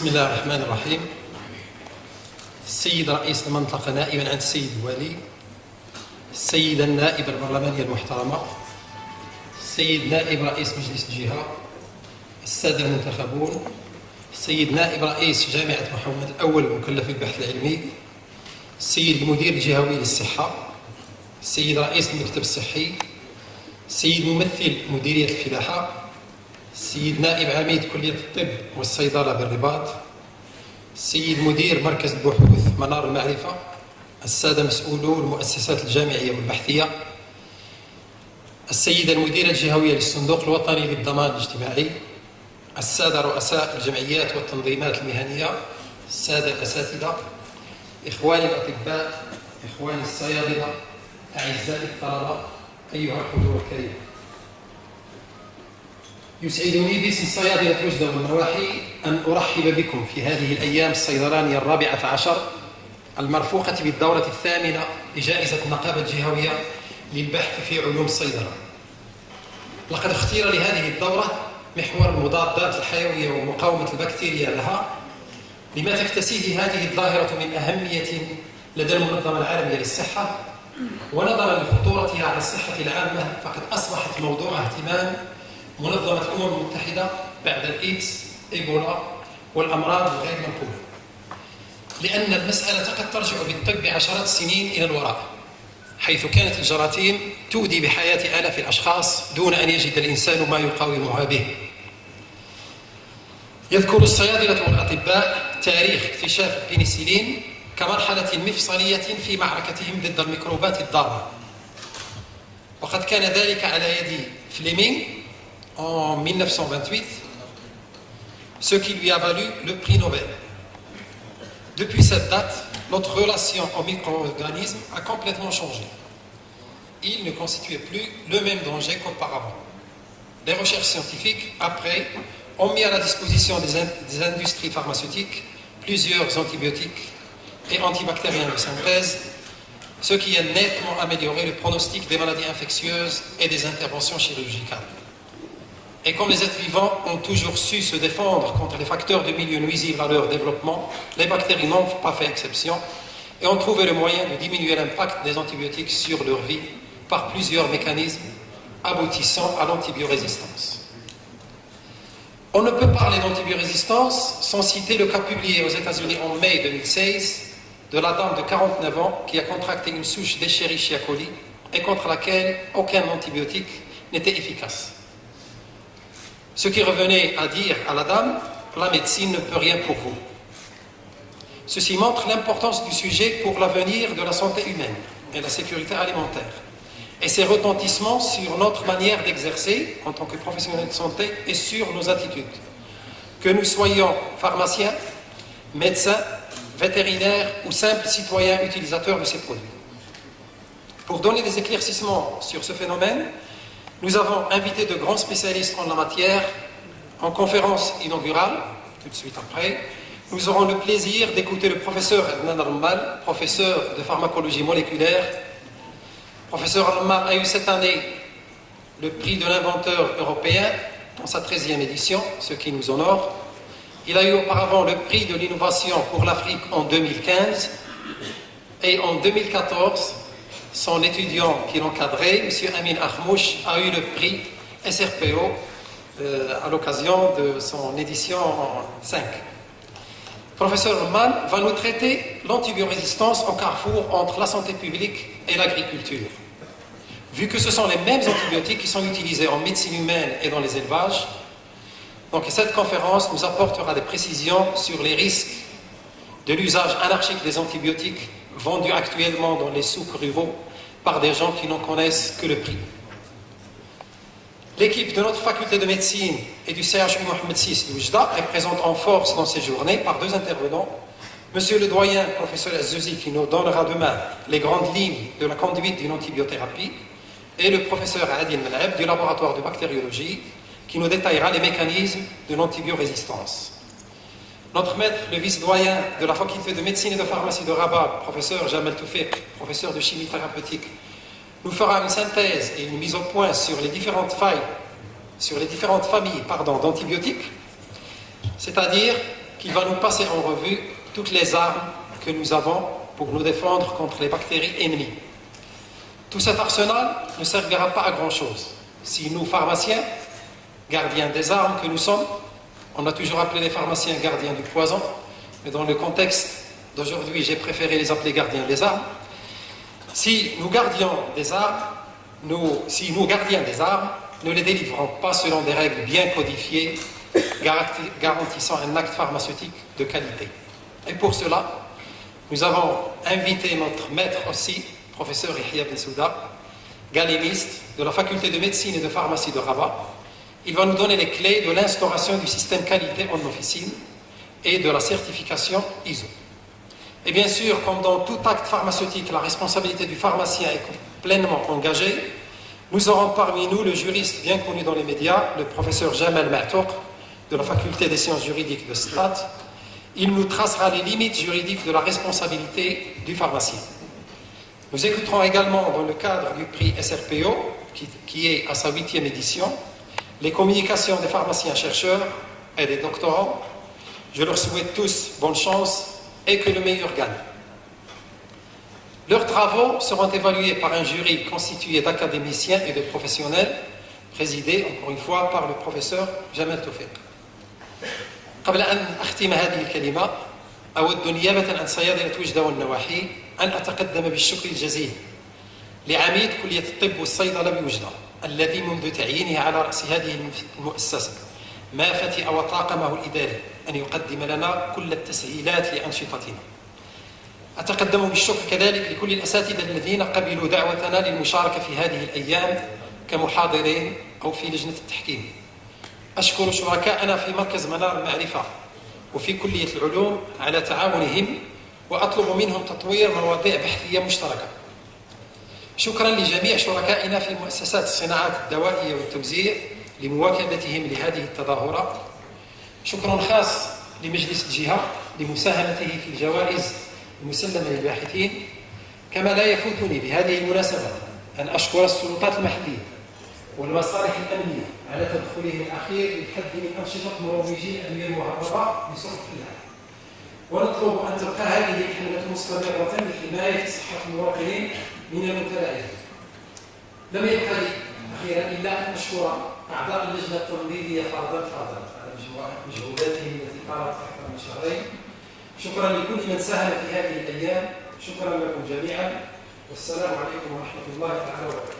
بسم الله الرحمن الرحيم. السيد رئيس المنطقة نائبا عن السيد الوالي، السيدة النائبة البرلمانية المحترمة، السيد نائب رئيس مجلس الجهة، السادة المنتخبون، السيد نائب رئيس جامعة محمد الأول المكلف بالبحث العلمي، السيد المدير الجهوي للصحة، السيد رئيس المكتب الصحي، السيد ممثل مديرية الفلاحة، السيد نائب عميد كلية الطب والصيدلة بالرباط، السيد مدير مركز البحوث منار المعرفة، السادة مسؤولو المؤسسات الجامعية والبحثية، السيدة المديرة الجهوية للصندوق الوطني للضمان الاجتماعي، السادة رؤساء الجمعيات والتنظيمات المهنية، السادة الأساتذة، إخواني الأطباء، إخواني الصيادلة، أعزائي الطلبة، أيها الحضور الكريم. يسعدني باسم صيادلة وجدة والنواحي أن أرحب بكم في هذه الأيام الصيدلانية 14 المرفوقة بالدورة الثامنة لجائزة النقابة الجهوية للبحث في علوم الصيدلة. لقد اختير لهذه الدورة محور المضادات الحيوية ومقاومة البكتيريا لها، لما تكتسيه هذه الظاهرة من أهمية لدى المنظمة العالمية للصحة، ونظرا لخطورتها على الصحة العامة فقد أصبحت موضوع اهتمام منظمة الأمم المتحدة بعد الإيدز، إيبولا والأمراض الغير منقولة، لأن المسألة قد ترجع بالطب عشرات السنين إلى الوراء، حيث كانت الجراثيم تودي بحياة آلاف الأشخاص دون أن يجد الإنسان ما يقاومها به. يذكر الصيادلة والأطباء تاريخ اكتشاف البنسلين كمرحلة مفصلية في معركتهم ضد الميكروبات الضارة، وقد كان ذلك على يد فليمينغ en 1928, ce qui lui a valu le prix Nobel. Depuis cette date, notre relation aux micro-organismes a complètement changé. Ils ne constituaient plus le même danger qu'auparavant. Les recherches scientifiques, après, ont mis à la disposition des industries pharmaceutiques plusieurs antibiotiques et antibactériens de synthèse, ce qui a nettement amélioré le pronostic des maladies infectieuses et des interventions chirurgicales. Et comme les êtres vivants ont toujours su se défendre contre les facteurs de milieu nuisibles à leur développement, les bactéries n'ont pas fait exception et ont trouvé le moyen de diminuer l'impact des antibiotiques sur leur vie par plusieurs mécanismes aboutissant à l'antibiorésistance. On ne peut parler d'antibiorésistance sans citer le cas publié aux États-Unis en mai 2016 de la dame de 49 ans qui a contracté une souche d'Escherichia coli et contre laquelle aucun antibiotique n'était efficace. Ce qui revenait à dire à la dame, la médecine ne peut rien pour vous. Ceci montre l'importance du sujet pour l'avenir de la santé humaine et la sécurité alimentaire, et ses retentissements sur notre manière d'exercer en tant que professionnels de santé et sur nos attitudes, que nous soyons pharmaciens, médecins, vétérinaires ou simples citoyens utilisateurs de ces produits. Pour donner des éclaircissements sur ce phénomène, nous avons invité de grands spécialistes en la matière en conférence inaugurale. Tout de suite après, nous aurons le plaisir d'écouter le professeur Adnan Rammal, professeur de pharmacologie moléculaire. Professeur Rammal a eu cette année le prix de l'inventeur européen dans sa 13e édition, ce qui nous honore. Il a eu auparavant le prix de l'innovation pour l'Afrique en 2015 et en 2014, son étudiant qui l'encadrait, M. Amin Ahmouch, a eu le prix SRPO à l'occasion de son édition 5. Professeur Rahman va nous traiter l'antibiorésistance au carrefour entre la santé publique et l'agriculture. Vu que ce sont les mêmes antibiotiques qui sont utilisés en médecine humaine et dans les élevages, donc cette conférence nous apportera des précisions sur les risques de l'usage anarchique des antibiotiques vendus actuellement dans les souks ruraux par des gens qui n'en connaissent que le prix. L'équipe de notre faculté de médecine et du CHU Mohamed VI de Oujda est présente en force dans ces journées par deux intervenants. Monsieur le doyen, professeur Azzouzi, qui nous donnera demain les grandes lignes de la conduite d'une antibiothérapie, et le professeur Adil Menab du laboratoire de bactériologie, qui nous détaillera les mécanismes de l'antibiorésistance. Notre maître, le vice-doyen de la faculté de médecine et de pharmacie de Rabat, professeur Jamal Toufiq, professeur de chimie thérapeutique, nous fera une synthèse et une mise au point sur les différentes familles d'antibiotiques, c'est-à-dire qui va nous passer en revue toutes les armes que nous avons pour nous défendre contre les bactéries ennemies. Tout cet arsenal ne servira pas à grand-chose si nous, pharmaciens, gardiens des armes que nous sommes, on a toujours appelé les pharmaciens gardiens du poison, mais dans le contexte d'aujourd'hui, j'ai préféré les appeler gardiens des armes. Si nous gardions des armes, nous ne les délivrons pas selon des règles bien codifiées, garantissant un acte pharmaceutique de qualité. Et pour cela, nous avons invité notre maître aussi, professeur Yahya Ben Souda, galéniste de la faculté de médecine et de pharmacie de Rabat. Il va nous donner les clés de l'instauration du système qualité en officine et de la certification ISO. Et bien sûr, comme dans tout acte pharmaceutique, la responsabilité du pharmacien est pleinement engagée. Nous aurons parmi nous le juriste bien connu dans les médias, le professeur Jamal Ma'touk, de la faculté des sciences juridiques de Stade. Il nous tracera les limites juridiques de la responsabilité du pharmacien. Nous écouterons également, dans le cadre du prix SRPO, qui est à sa 8e édition, les communications des pharmaciens-chercheurs et des doctorants. Je leur souhaite tous bonne chance et que le meilleur gagne. Leurs travaux seront évalués par un jury constitué d'académiciens et de professionnels, présidé, encore une fois, par le professeur Jamal Toufiq. قبل أن أختم هذه الكلمة أود نيابة عن صيادلة وجدة والنواحي أن أتقدم بالشكر الجزيل لعميد كلية الطب والصيدلة بوجدة الذي منذ تعيينه على رأس هذه المؤسسة ما فتئ وطاقمه الإداري أن يقدم لنا كل التسهيلات لأنشطتنا. أتقدم بالشكر كذلك لكل الأساتذة الذين قبلوا دعوتنا للمشاركة في هذه الأيام كمحاضرين أو في لجنة التحكيم. أشكر شركائنا في مركز منار المعرفة وفي كلية العلوم على تعاونهم وأطلب منهم تطوير مواضيع بحثية مشتركة. شكرا لجميع شركائنا في مؤسسات الصناعات الدوائية والتوزيع لمواكبتهم لهذه التظاهرات. شكر خاص لمجلس الجهة لمساهمته في الجوائز المسلمة للباحثين. كما لا يفوتني بهذه المناسبة أن أشكر السلطات المحلية والمصالح الأمنية على تدخلهم الأخير للحد من أنشطة مروجي الأمير المهربة لصرف العالم. ونطلب أن تبقى هذه الحملة مستمرة لحماية صحة المواطنين من المبتلعين. لم يبقى لي أخيرا إلا أن أشكر أعضاء اللجنة التنظيمية فردا على مجهوداتهم التي طالت أكثر من شهرين. شكرا لكل من ساهم في هذه الأيام. شكرا لكم جميعا والسلام عليكم ورحمة الله تعالى وبركاته.